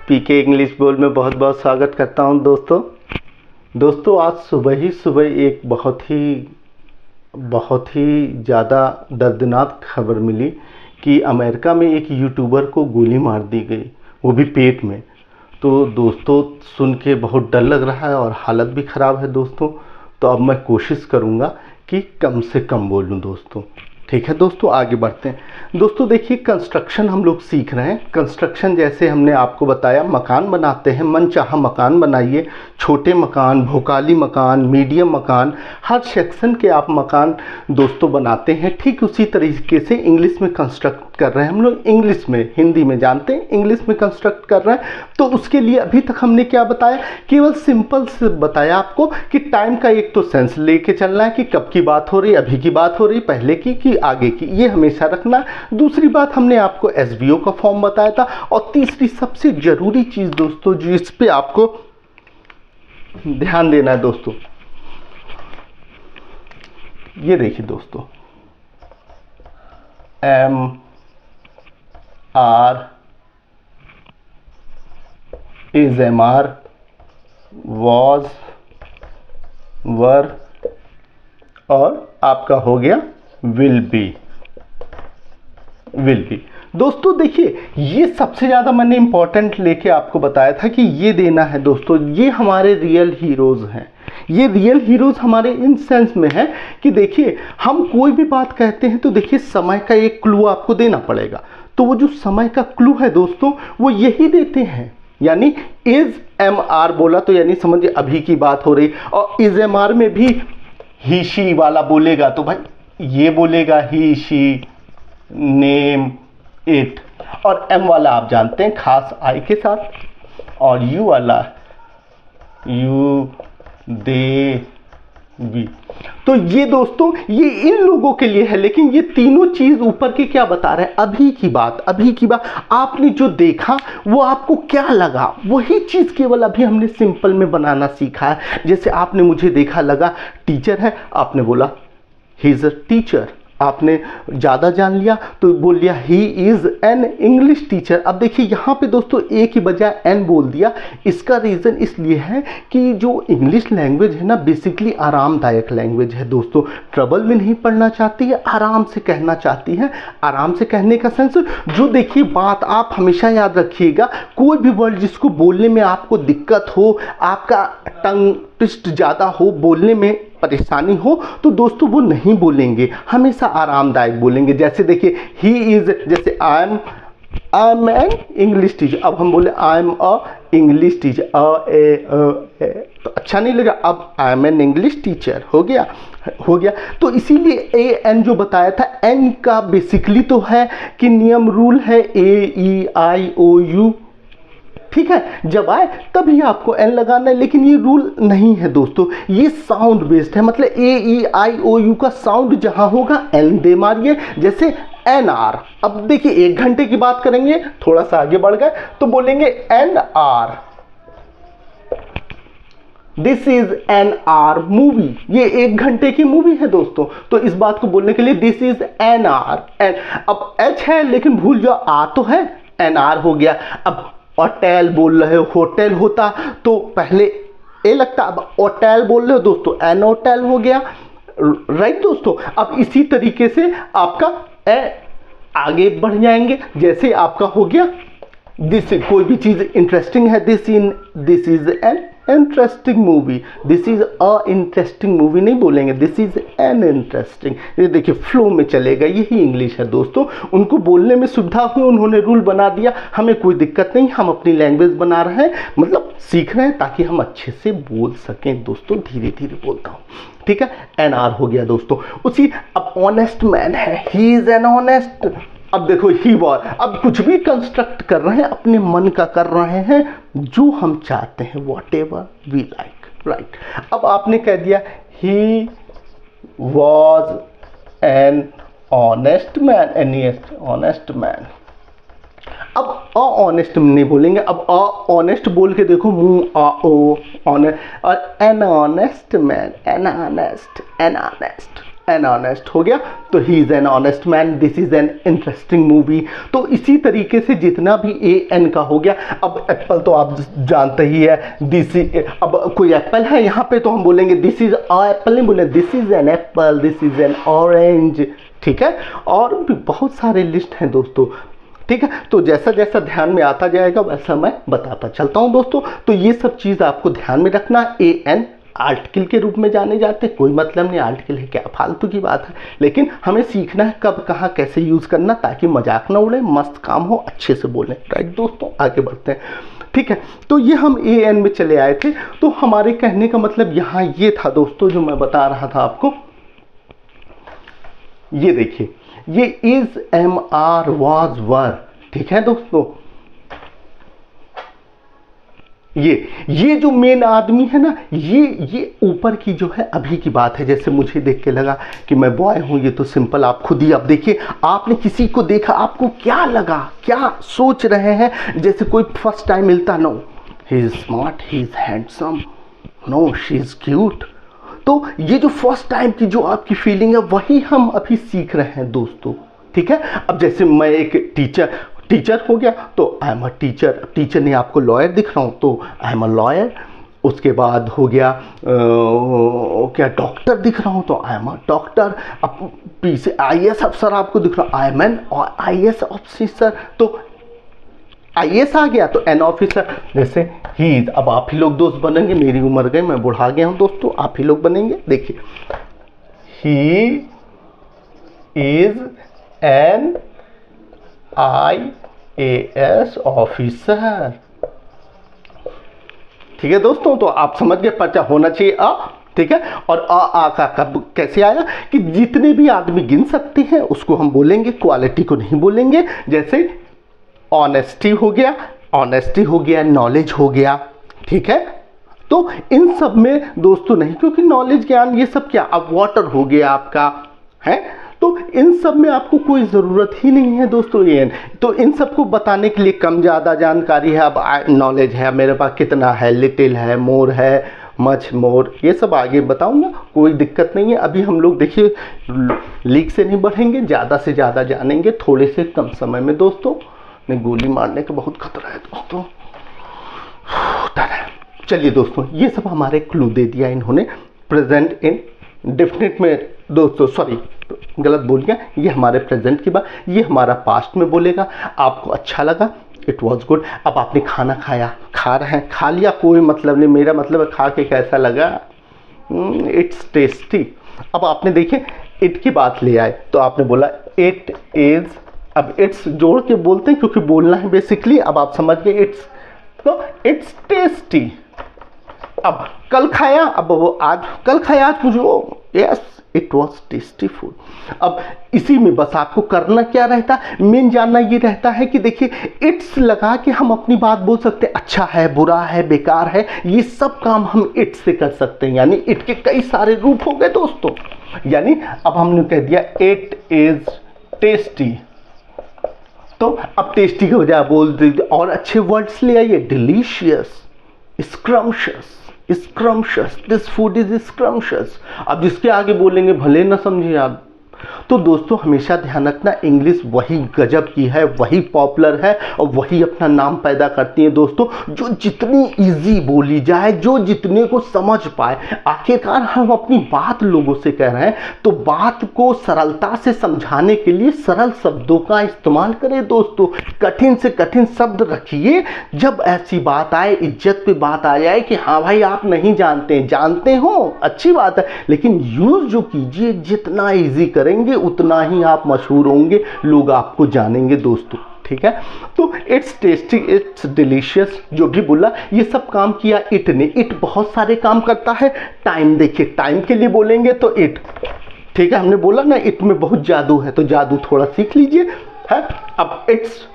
पीके English बोल में बहुत बहुत स्वागत करता हूं दोस्तों आज सुबह एक बहुत ही ज़्यादा दर्दनाक खबर मिली कि अमेरिका में एक यूट्यूबर को गोली मार दी गई, वो भी पेट में। तो दोस्तों सुन के बहुत डर लग रहा है और हालत भी ख़राब है दोस्तों। तो अब मैं कोशिश करूँगा कि कम से कम बोलूँ दोस्तों। ठीक है दोस्तों, आगे बढ़ते हैं। दोस्तों देखिए, कंस्ट्रक्शन हम लोग सीख रहे हैं। कंस्ट्रक्शन जैसे हमने आपको बताया, मकान बनाते हैं, मनचाहा मकान बनाइए, छोटे मकान, भोकाली मकान, मीडियम मकान, हर सेक्शन के आप मकान दोस्तों बनाते हैं। ठीक उसी तरीके से इंग्लिश में कंस्ट्रक्ट कर रहे हैं हम लोग। इंग्लिश में, हिंदी में जानते हैं, इंग्लिश में कंस्ट्रक्ट कर रहे हैं। तो उसके लिए अभी तक हमने क्या बताया, केवल सिंपल से बताया आपको कि टाइम का एक तो सेंस लेके चलना है कि कब की बात हो रही, अभी की बात हो रही, पहले की कि आगे की, ये हमेशा रखना। दूसरी बात हमने आपको एसवीओ का फॉर्म बताया था। और तीसरी सबसे जरूरी चीज दोस्तों जो इस पे आपको ध्यान देना है दोस्तों, ये देखिए दोस्तों, M R is M R, was, were, और आपका हो गया विल बी। दोस्तों देखिए, ये सबसे ज़्यादा मैंने इंपॉर्टेंट लेके आपको बताया था कि ये देना है दोस्तों। ये हमारे रियल हीरोज़ हैं। ये रियल हीरोज़ हमारे इन सेंस में है कि देखिए, हम कोई भी बात कहते हैं तो देखिए समय का एक क्लू आपको देना पड़ेगा। तो वो जो समय का क्लू है दोस्तों, वो यही देते हैं। यानी इज एम आर बोला तो यानी समझिए अभी की बात हो रही। और इज एम आर में भी ही शी वाला बोलेगा तो भाई ये बोलेगा ही शी, नेम, इट। और एम वाला आप जानते हैं खास आई के साथ, और यू वाला यू, दे, वी। तो ये दोस्तों ये इन लोगों के लिए है। लेकिन ये तीनों चीज ऊपर के क्या बता रहे हैं, अभी की बात आपने जो देखा वो आपको क्या लगा, वही चीज केवल अभी हमने सिंपल में बनाना सीखा है। जैसे आपने मुझे देखा, लगा टीचर है, आपने बोला ही इज अ टीचर। आपने ज़्यादा जान लिया तो बोल दिया he is an English teacher. अब देखिए यहाँ पे दोस्तों ए की बजाय एन बोल दिया। इसका रीज़न इसलिए है कि जो इंग्लिश लैंग्वेज है ना, बेसिकली आरामदायक लैंग्वेज है दोस्तों। ट्रबल में नहीं पढ़ना चाहती है, आराम से कहना चाहती है। आराम से कहने का सेंस जो, देखिए बात आप हमेशा याद रखिएगा, कोई भी वर्ड जिसको बोलने में आपको दिक्कत हो, आपका टंग ट्विस्ट ज़्यादा हो, बोलने में परेशानी हो, तो दोस्तों वो नहीं बोलेंगे, हमेशा आरामदायक बोलेंगे। जैसे देखिए ही इज, जैसे I am an English teacher. अब हम बोले I am a English teacher, तो अच्छा नहीं लगा। अब I am an English teacher हो गया। तो इसीलिए ए एन जो बताया था, एन का बेसिकली तो है कि नियम रूल है ए ई आई ओ यू। ठीक है, जब आए तभी आपको एन लगाना है। लेकिन ये रूल नहीं है दोस्तों, ये साउंड बेस्ड है। मतलब ए ई आई ओ यू का साउंड जहां होगा एन दे मारिए। जैसे एन आर, अब देखिए 1 घंटे की बात करेंगे, थोड़ा सा आगे बढ़ गए तो बोलेंगे N R, this is N R movie. ये 1 घंटे की मूवी है दोस्तों। तो इस बात को बोलने के लिए this is N R. N, अब एच है लेकिन भूल जाओ आ तो है, एन आर हो गया। अब होटल बोल रहे हो, होटल होता तो पहले ए लगता, अब होटल बोल रहे हो दोस्तों, एन होटल हो गया। राइट दोस्तों। अब इसी तरीके से आपका ए आगे बढ़ जाएंगे। जैसे आपका हो गया दिस, कोई भी चीज इंटरेस्टिंग है, this is an interesting movie, this is a interesting movie नहीं बोलेंगे, दिस इज एन इंटरेस्टिंग। ये देखिए फ्लो में चलेगा, यही इंग्लिश है दोस्तों। उनको बोलने में सुविधा हुई, उन्होंने रूल बना दिया, हमें कोई दिक्कत नहीं, हम अपनी लैंग्वेज बना रहे हैं, मतलब सीख रहे हैं ताकि हम अच्छे से बोल सकें दोस्तों। धीरे धीरे बोलता हूँ, ठीक है। एन आर हो गया दोस्तों। उसी, अब ऑनेस्ट मैन है, ही इज एन ऑनेस्ट। अब देखो ही वॉर, अब कुछ भी कंस्ट्रक्ट कर रहे हैं, अपने मन का कर रहे हैं, जो हम चाहते हैं, whatever we like. Right. अब आपने कह दिया he was an honest man, an honest man. अब अ ऑनेस्ट नहीं बोलेंगे, अब अ ऑनेस्ट बोल के देखो, मुंह आ ओ ऑनेस्ट, और N honest man, an honest, an honest हो गया, तो he is an honest man, this is an interesting movie. तो इसी तरीके से जितना भी ए एन का हो गया। अब एप्पल तो आप जानते ही है, दिस अब कोई एप्पल है यहाँ पे तो हम बोलेंगे दिस इज अ एप्पल, नहीं बोले this is an apple, this is N orange, ठीक है। और भी बहुत सारे लिस्ट हैं दोस्तों, ठीक है। तो जैसा जैसा ध्यान में आता जाएगा वैसा मैं बताता चलता हूँ दोस्तों। तो ये सब चीज़ आपको ध्यान में रखना। ए एन आर्टिकल के रूप में जाने जाते, कोई मतलब नहीं, आर्टिकल है क्या, फालतू की बात है, लेकिन हमें सीखना है कब कहाँ कैसे यूज़ करना, ताकि मजाक ना उड़े, मस्त काम हो, अच्छे से बोलें। राइट दोस्तों, आगे बढ़ते हैं, ठीक है। तो ये हम ए एन में चले आए थे। तो हमारे कहने का मतलब यहाँ ये था दोस्तों, जो मैं बता रहा था आपको, ये देखिए, ये इज, एम, आर, वाज, वर, ठीक है दोस्तों। ये जो मेन आदमी है ना, ये ऊपर की जो है अभी की बात है। जैसे मुझे देख के लगा कि मैं बॉय हूं, ये तो सिंपल, आप खुद ही, अब देखिए, आपने किसी को देखा, आपको क्या लगा, क्या सोच रहे हैं? जैसे कोई फर्स्ट टाइम मिलता, no he is smart, he is handsome, no she is cute. तो ये जो फर्स्ट टाइम की जो आपकी फीलिंग है, वही हम अभी सीख रहे हैं दोस्तों, ठीक है। अब जैसे मैं एक टीचर हो गया तो I am a teacher, teacher नहीं, आपको लॉयर दिख रहा हूँ तो आई एम अ लॉयर। उसके बाद हो गया क्या, डॉक्टर दिख रहा हूँ तो आई एम अ डॉक्टर। अब पीछे आईएएस अफसर आपको दिख रहा, I am an IAS officer, तो आईएएस आ गया तो एन ऑफिसर। जैसे ही, अब आप ही लोग दोस्त बनेंगे, मेरी उम्र गई, मैं बुढ़ा गया हूँ दोस्तों, आप ही लोग बनेंगे। देखिए, he is an IAS officer, ठीक है दोस्तों। तो आप समझ गए, पर्चा होना चाहिए अ, ठीक है। और आ का कब कैसे आया कि जितने भी आदमी गिन सकते हैं उसको हम बोलेंगे, क्वालिटी को नहीं बोलेंगे। जैसे ऑनेस्टी हो गया, नॉलेज हो गया, ठीक है। तो इन सब में दोस्तों नहीं, क्योंकि नॉलेज, ज्ञान, ये सब क्या, अब वाटर हो गया आपका, है, तो इन सब में आपको कोई ज़रूरत ही नहीं है दोस्तों। ये तो इन सबको बताने के लिए कम ज़्यादा जानकारी है, अब नॉलेज है मेरे पास कितना है, लिटिल है, मोर है, मच मोर, ये सब आगे बताऊंगा, कोई दिक्कत नहीं है। अभी हम लोग देखिए लीक से नहीं बढ़ेंगे, ज़्यादा से ज़्यादा जानेंगे थोड़े से कम समय में दोस्तों। नहीं, गोली मारने का बहुत खतरा है दोस्तों। चलिए दोस्तों, ये सब हमारे क्लू दे दिया इन्होंने। प्रेजेंट इन डेफिनेट में दोस्तों, सॉरी गलत बोल गया, ये हमारे प्रेजेंट की बात, ये हमारा पास्ट में बोलेगा। आपको अच्छा लगा, इट वॉज गुड। अब आपने खाना खाया, खा रहे हैं, खा लिया, कोई मतलब नहीं, मेरा मतलब है खा के कैसा लगा, इट्स टेस्टी। अब आपने देखे इट की बात ले आए तो आपने बोला इट इज, अब इट्स जोड़ के बोलते हैं क्योंकि बोलना है बेसिकली। अब आप समझ गए इट्स, तो इट्स टेस्टी। अब कल खाया, अब वो आज, कल खाया आज मुझे, yes it was tasty food. अब इसी में बस आपको करना क्या रहता, मेन जानना ये रहता है कि देखिए इट्स लगा के हम अपनी बात बोल सकते हैं, अच्छा है, बुरा है, बेकार है, ये सब काम हम इट से कर सकते हैं। यानी इट के कई सारे रूप हो गए दोस्तों। यानी अब हमने कह दिया इट इज टेस्टी, तो अब टेस्टी की वजह बोल दीजिए और अच्छे वर्ड्स ले आइए, delicious, scrumptious, scrumptious, this food is scrumptious. अब जिसके आगे बोलेंगे भले ना समझे आप। तो दोस्तों हमेशा ध्यान रखना, इंग्लिश वही गजब की है, वही पॉपुलर है और वही अपना नाम पैदा करती है दोस्तों, जो जितनी इजी बोली जाए, जो जितने को समझ पाए। आखिरकार हम अपनी बात लोगों से कह रहे हैं, तो बात को सरलता से समझाने के लिए सरल शब्दों का इस्तेमाल करें दोस्तों। कठिन से कठिन शब्द रखिए, जब ऐसी बात आए, इज्जत पे बात आ जाए कि हाँ भाई आप नहीं जानते, जानते हो अच्छी बात है, लेकिन यूज जो कीजिए, जितना ईजी करेंगे उतना ही आप मशहूर होंगे, लोग आपको जानेंगे दोस्तों, ठीक है। तो इट्स टेस्टी, इट्स डिलीशियस, जो भी बोला ये सब काम किया इट ने। इट बहुत सारे काम करता है। टाइम देखिए, टाइम के लिए बोलेंगे तो इट, ठीक है, हमने बोला ना इट में बहुत जादू है, तो जादू थोड़ा सीख लीजिए, है। अब इट्स,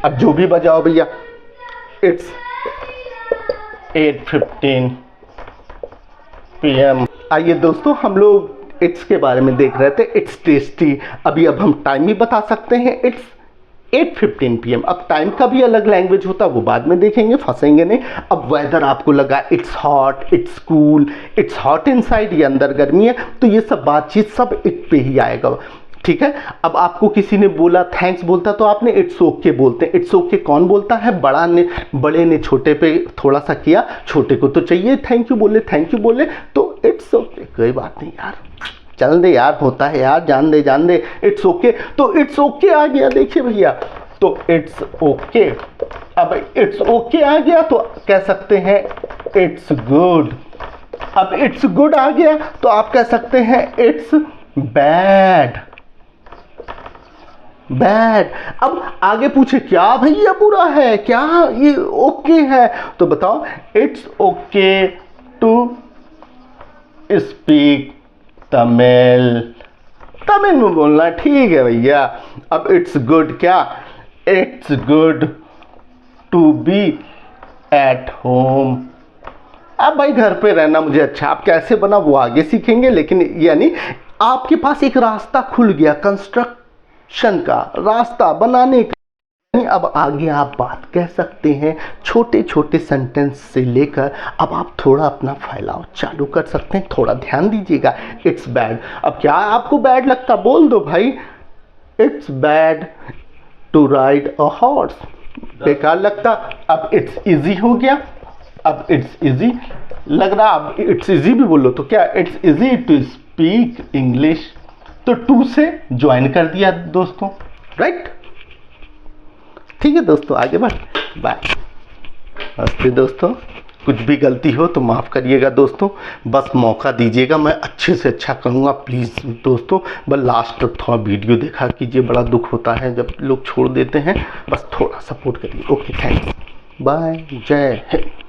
अब जो भी बजाओ भैया, इट्स 8:15 PM। आइए दोस्तों, हम लोग इट्स के बारे में देख रहे थे, इट्स टेस्टी। अभी अब हम टाइम भी बता सकते हैं, इट्स 8:15 PM। अब टाइम का भी अलग लैंग्वेज होता है, वो बाद में देखेंगे, फंसेंगे नहीं। अब वेदर आपको लगा it's hot, it's cool, it's hot inside, ये अंदर गर्मी है, तो ये सब बातचीत सब इट पे ही आएगा, ठीक है। अब आपको किसी ने बोला थैंक्स बोलता, तो आपने इट्स ओके बोलते हैं। इट्स ओके कौन बोलता है? बड़े ने छोटे पे थोड़ा सा किया, छोटे को तो चाहिए थैंक यू बोले, तो इट्स ओके, कोई बात नहीं यार, चल दे यार, होता है यार, जान दे, इट्स ओके। तो इट्स ओके आ गया, देखिए भैया, तो इट्स ओके। अब इट्स ओके आ गया तो कह सकते हैं इट्स गुड। अब इट्स गुड आ गया तो आप कह सकते हैं इट्स बैड। अब आगे पूछे क्या भैया बुरा है, क्या ये ओके है, तो बताओ it's okay to speak Tamil में बोलना, ठीक है भैया। अब इट्स गुड क्या? It's good to be at home. अब भाई घर पे रहना मुझे अच्छा, आप कैसे बना वो आगे सीखेंगे, लेकिन यानी आपके पास एक रास्ता खुल गया, कंस्ट्रक्शन का रास्ता बनाने का। अब आगे आप बात कह सकते हैं, छोटे छोटे सेंटेंस से लेकर अब आप थोड़ा अपना फैलाव चालू कर सकते हैं। थोड़ा ध्यान दीजिएगा। इट्स बैड, अब क्या आपको बैड लगता, बोल दो भाई, it's bad to ride a horse, बेकार लगता। अब इट्स इजी हो गया, अब इट्स इजी लग रहा, अब इट्स इजी भी बोलो, तो क्या it's easy to speak English, तो टू से ज्वाइन कर दिया दोस्तों, राइट। ठीक है दोस्तों, आगे बढ़, बाय। नमस्ते दोस्तों, कुछ भी गलती हो तो माफ़ करिएगा दोस्तों, बस मौका दीजिएगा, मैं अच्छे से अच्छा करूँगा प्लीज़ दोस्तों। बस लास्ट तक थोड़ा वीडियो देखा कीजिए, बड़ा दुख होता है जब लोग छोड़ देते हैं, बस थोड़ा सपोर्ट करिए। ओके, थैंक्स, बाय, जय हिंद।